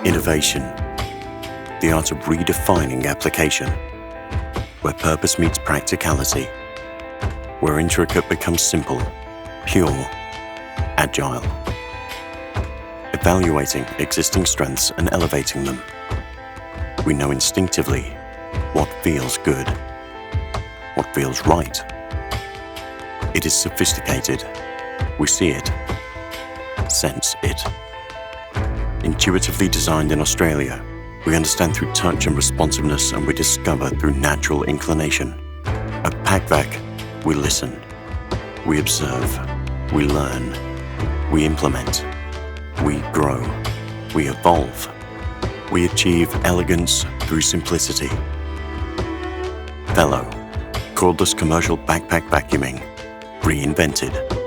Innovation, the art of redefining application, where purpose meets practicality, where intricate becomes simple, pure, agile. Evaluating existing strengths and elevating them. We know instinctively what feels good, what feels right. It is sophisticated. We see it, sense it. Intuitively designed in Australia, we understand through touch and responsiveness, and we discover through natural inclination. At Pacvac, we listen, we observe, we learn, we implement, we grow, we evolve, we achieve elegance through simplicity. Velo, cordless commercial backpack vacuuming, reinvented.